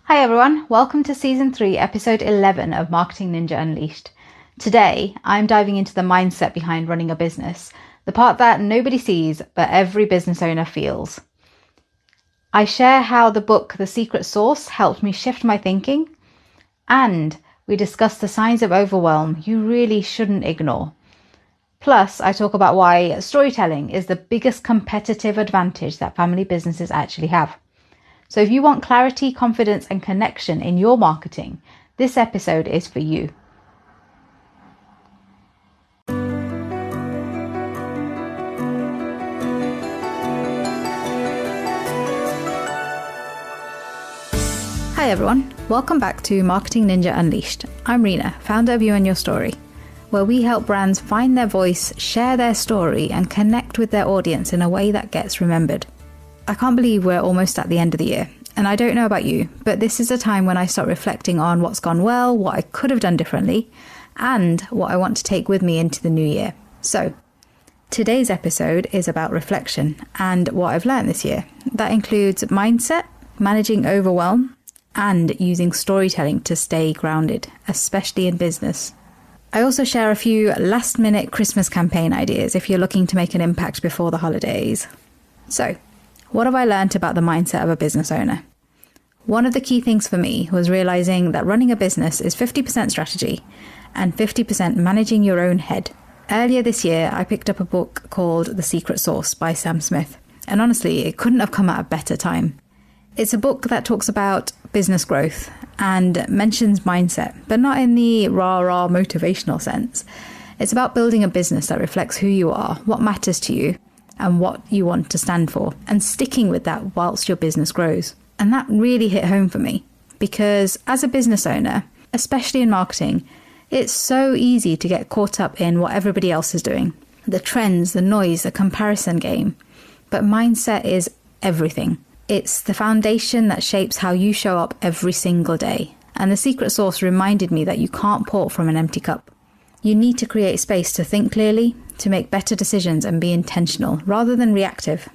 Hi everyone, welcome to Season 3, Episode 11 of Marketing Ninja Unleashed. Today, I'm diving into the mindset behind running a business, the part that nobody sees, but every business owner feels. I share how the book The Secret Sauce helped me shift my thinking, and we discuss the signs of overwhelm you really shouldn't ignore. Plus, I talk about why storytelling is the biggest competitive advantage that family businesses actually have. So if you want clarity, confidence, and connection in your marketing, this episode is for you. Hi everyone, welcome back to Marketing Ninja Unleashed. I'm Rena, founder of You and Your Story, where we help brands find their voice, share their story, and connect with their audience in a way that gets remembered. I can't believe we're almost at the end of the year, and I don't know about you, but this is a time when I start reflecting on what's gone well, what I could have done differently, and what I want to take with me into the new year. So, today's episode is about reflection and what I've learned this year. That includes mindset, managing overwhelm, and using storytelling to stay grounded, especially in business. I also share a few last-minute Christmas campaign ideas if you're looking to make an impact before the holidays. So, what have I learned about the mindset of a business owner? One of the key things for me was realizing that running a business is 50% strategy and 50% managing your own head. Earlier this year, I picked up a book called The Secret Sauce by Sam Smith, and honestly, it couldn't have come at a better time. It's a book that talks about business growth and mentions mindset, but not in the rah-rah motivational sense. It's about building a business that reflects who you are, what matters to you, and what you want to stand for, and sticking with that whilst your business grows. And that really hit home for me, because as a business owner, especially in marketing, it's so easy to get caught up in what everybody else is doing. The trends, the noise, the comparison game. But mindset is everything. It's the foundation that shapes how you show up every single day. And the secret sauce reminded me that you can't pour from an empty cup. You need to create space to think clearly, to make better decisions and be intentional rather than reactive.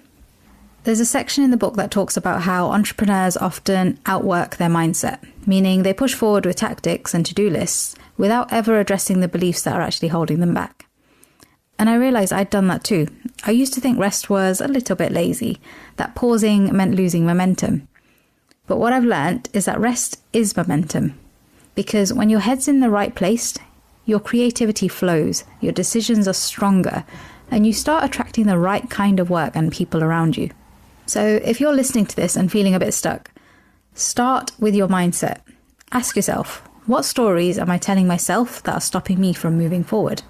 There's a section in the book that talks about how entrepreneurs often outwork their mindset, meaning they push forward with tactics and to-do lists without ever addressing the beliefs that are actually holding them back. And I realised I'd done that too. I used to think rest was a little bit lazy, that pausing meant losing momentum. But what I've learnt is that rest is momentum, because when your head's in the right place, your creativity flows, your decisions are stronger, and you start attracting the right kind of work and people around you. So if you're listening to this and feeling a bit stuck, start with your mindset. Ask yourself, what stories am I telling myself that are stopping me from moving forward?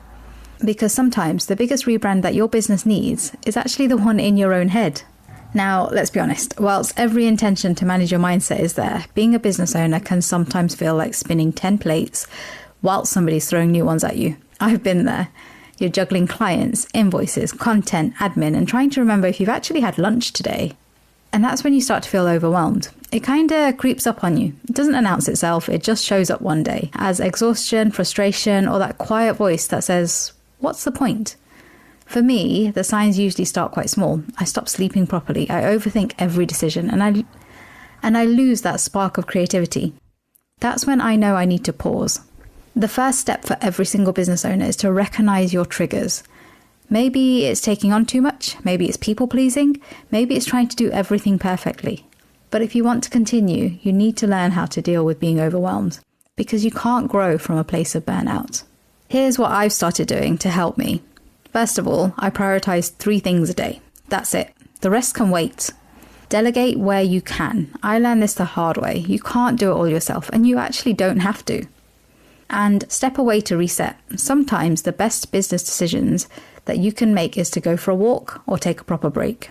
Because sometimes the biggest rebrand that your business needs is actually the one in your own head. Now, let's be honest, whilst every intention to manage your mindset is there, being a business owner can sometimes feel like spinning 10 plates whilst somebody's throwing new ones at you. I've been there. You're juggling clients, invoices, content, admin, and trying to remember if you've actually had lunch today. And that's when you start to feel overwhelmed. It kind of creeps up on you. It doesn't announce itself, it just shows up one day as exhaustion, frustration, or that quiet voice that says, what's the point? For me, the signs usually start quite small. I stop sleeping properly, I overthink every decision, and I lose that spark of creativity. That's when I know I need to pause. The first step for every single business owner is to recognize your triggers. Maybe it's taking on too much, maybe it's people pleasing, maybe it's trying to do everything perfectly. But if you want to continue, you need to learn how to deal with being overwhelmed, because you can't grow from a place of burnout. Here's what I've started doing to help me. First of all, I prioritize 3 things a day. That's it. The rest can wait. Delegate where you can. I learned this the hard way. You can't do it all yourself, and you actually don't have to. And step away to reset. Sometimes the best business decisions that you can make is to go for a walk or take a proper break.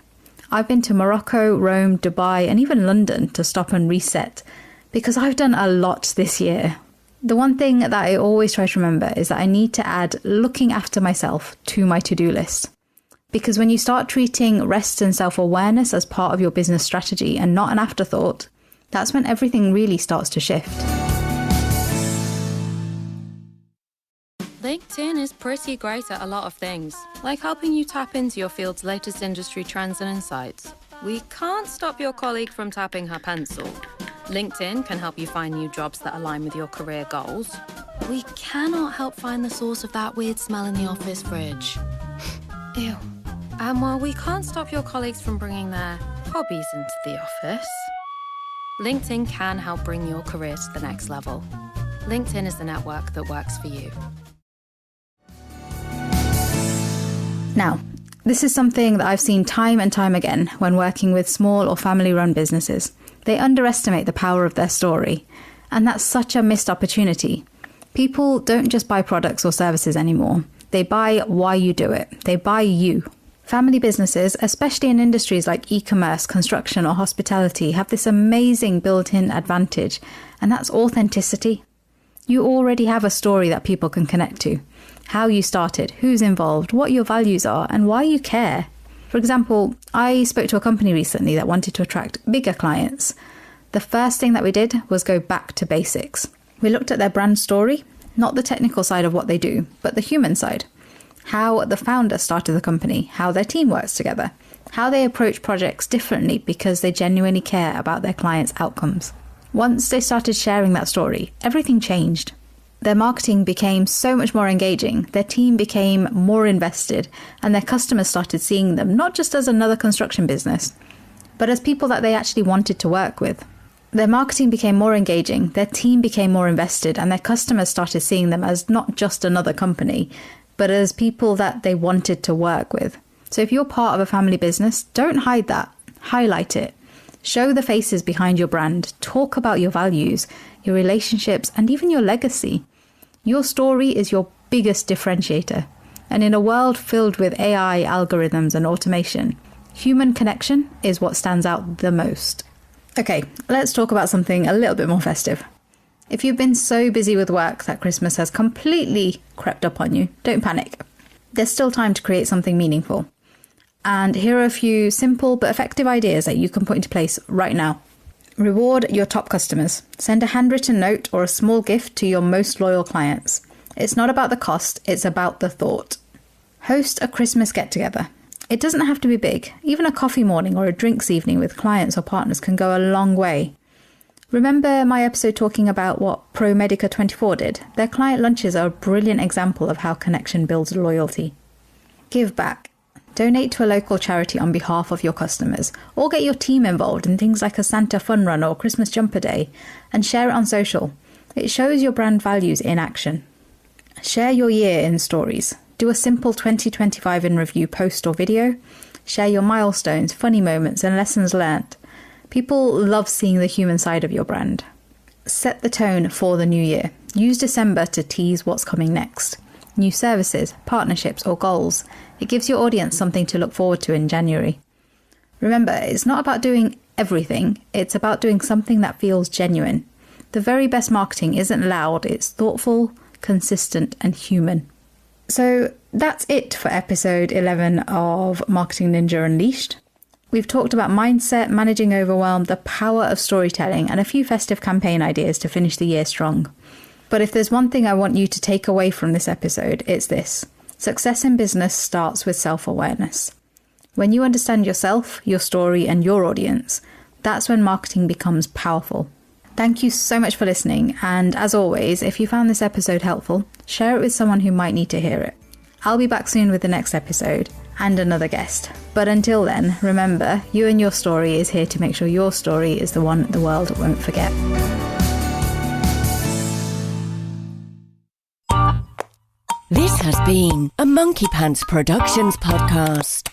I've been to Morocco, Rome, Dubai, and even London to stop and reset, because I've done a lot this year. The one thing that I always try to remember is that I need to add looking after myself to my to-do list. Because when you start treating rest and self-awareness as part of your business strategy and not an afterthought, that's when everything really starts to shift. LinkedIn is pretty great at a lot of things, like helping you tap into your field's latest industry trends and insights. We can't stop your colleague from tapping her pencil. LinkedIn can help you find new jobs that align with your career goals. We cannot help find the source of that weird smell in the office fridge. Ew. And while we can't stop your colleagues from bringing their hobbies into the office, LinkedIn can help bring your career to the next level. LinkedIn is the network that works for you. Now, this is something that I've seen time and time again when working with small or family-run businesses. They underestimate the power of their story, and that's such a missed opportunity. People don't just buy products or services anymore. They buy why you do it. They buy you. Family businesses, especially in industries like e-commerce, construction or hospitality, have this amazing built-in advantage, and that's authenticity. You already have a story that people can connect to. How you started, who's involved, what your values are, and why you care. For example, I spoke to a company recently that wanted to attract bigger clients. The first thing that we did was go back to basics. We looked at their brand story, not the technical side of what they do, but the human side. How the founder started the company, how their team works together, how they approach projects differently because they genuinely care about their clients' outcomes. Once they started sharing that story, everything changed. Their marketing became so much more engaging, their team became more invested, and their customers started seeing them not just as another construction business, but as people that they actually wanted to work with. Their marketing became more engaging, their team became more invested, and their customers started seeing them as not just another company, but as people that they wanted to work with. So if you're part of a family business, don't hide that. Highlight it. Show the faces behind your brand. Talk about your values, your relationships, and even your legacy. Your story is your biggest differentiator. And in a world filled with AI, algorithms, and automation, human connection is what stands out the most. Okay, let's talk about something a little bit more festive. If you've been so busy with work that Christmas has completely crept up on you, don't panic. There's still time to create something meaningful. And here are a few simple but effective ideas that you can put into place right now. Reward your top customers. Send a handwritten note or a small gift to your most loyal clients. It's not about the cost, it's about the thought. Host a Christmas get-together. It doesn't have to be big. Even a coffee morning or a drinks evening with clients or partners can go a long way. Remember my episode talking about what ProMedica24 did? Their client lunches are a brilliant example of how connection builds loyalty. Give back. Donate to a local charity on behalf of your customers, or get your team involved in things like a Santa fun run or Christmas jumper day, and share it on social. It shows your brand values in action. Share your year in stories. Do a simple 2025 in review post or video. Share your milestones, funny moments, and lessons learned. People love seeing the human side of your brand. Set the tone for the new year. Use December to tease what's coming next. New services, partnerships, or goals. It gives your audience something to look forward to in January. Remember, it's not about doing everything, it's about doing something that feels genuine. The very best marketing isn't loud, it's thoughtful, consistent, and human. So that's it for episode 11 of Marketing Ninja Unleashed. We've talked about mindset, managing overwhelm, the power of storytelling, and a few festive campaign ideas to finish the year strong. But if there's one thing I want you to take away from this episode, it's this. Success in business starts with self-awareness. When you understand yourself, your story, and your audience, that's when marketing becomes powerful. Thank you so much for listening, and as always, if you found this episode helpful, share it with someone who might need to hear it. I'll be back soon with the next episode and another guest. But until then, remember, you and your story is here to make sure your story is the one the world won't forget. This has been a Monkey Pants Productions podcast.